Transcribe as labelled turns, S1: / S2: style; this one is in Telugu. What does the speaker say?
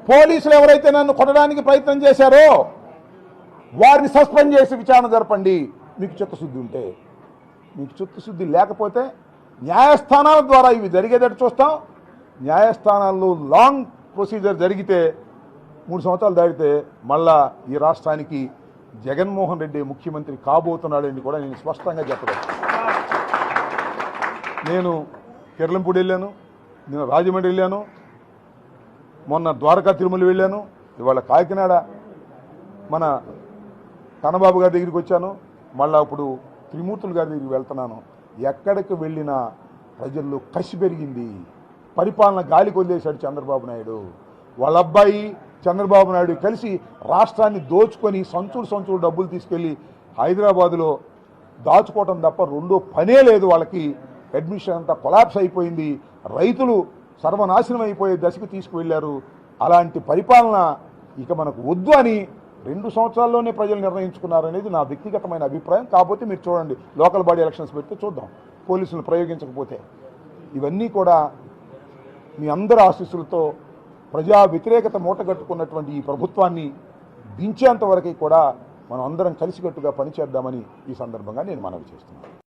S1: పోలీసులు ఎవరైతే నన్ను కొట్టడానికి ప్రయత్నం చేశారో వారిని సస్పెండ్ చేసి విచారణ జరపండి మీకు చిత్తశుద్ధి ఉంటే. మీకు చిత్తశుద్ధి లేకపోతే న్యాయస్థానాల ద్వారా ఇవి జరిగేటట్టు చూస్తాం. న్యాయస్థానాల్లో లాంగ్ ప్రొసీజర్ జరిగితే 3 సంవత్సరాలు దాటితే మళ్ళా ఈ రాష్ట్రానికి జగన్మోహన్ రెడ్డి ముఖ్యమంత్రి కాబోతున్నాడని కూడా నేను స్పష్టంగా చెప్పగలను. నేను కిర్లంపూడి వెళ్ళాను, నేను రాజమండ్రి వెళ్ళాను, మొన్న ద్వారకా తిరుమల వెళ్ళాను, ఇవాళ కాకినాడ మన కన్నబాబు గారి దగ్గరికి వచ్చాను, మళ్ళా ఇప్పుడు త్రిమూర్తులు గారి దగ్గరికి వెళ్తున్నాను. ఎక్కడికి వెళ్ళినా ప్రజల్లో కసి పెరిగింది. పరిపాలన గాలికి వదిలేశాడు చంద్రబాబు నాయుడు. వాళ్ళ అబ్బాయి చంద్రబాబు నాయుడు కలిసి రాష్ట్రాన్ని దోచుకొని సంచులు డబ్బులు తీసుకెళ్ళి హైదరాబాదులో దాచుకోవటం తప్ప రెండో పనే లేదు వాళ్ళకి. అడ్మిషన్ అంతా కొలాప్స్ అయిపోయింది. రైతులు సర్వనాశనం అయిపోయే దశకు తీసుకువెళ్లారు. అలాంటి పరిపాలన ఇక మనకు వద్దు అని 2 సంవత్సరాల్లోనే ప్రజలు నిర్ణయించుకున్నారనేది నా వ్యక్తిగతమైన అభిప్రాయం. కాకపోతే మీరు చూడండి, లోకల్ బాడీ ఎలక్షన్స్ పెడితే చూద్దాం, పోలీసులు ప్రయోగించకపోతే. ఇవన్నీ కూడా మీ అందరి ఆశీస్సులతో ప్రజా వ్యతిరేకత మూటగట్టుకున్నటువంటి ఈ ప్రభుత్వాన్ని దించేంత వరకు కూడా మనం అందరం కలిసికట్టుగా పనిచేద్దామని ఈ సందర్భంగా నేను మనవి చేస్తున్నాను.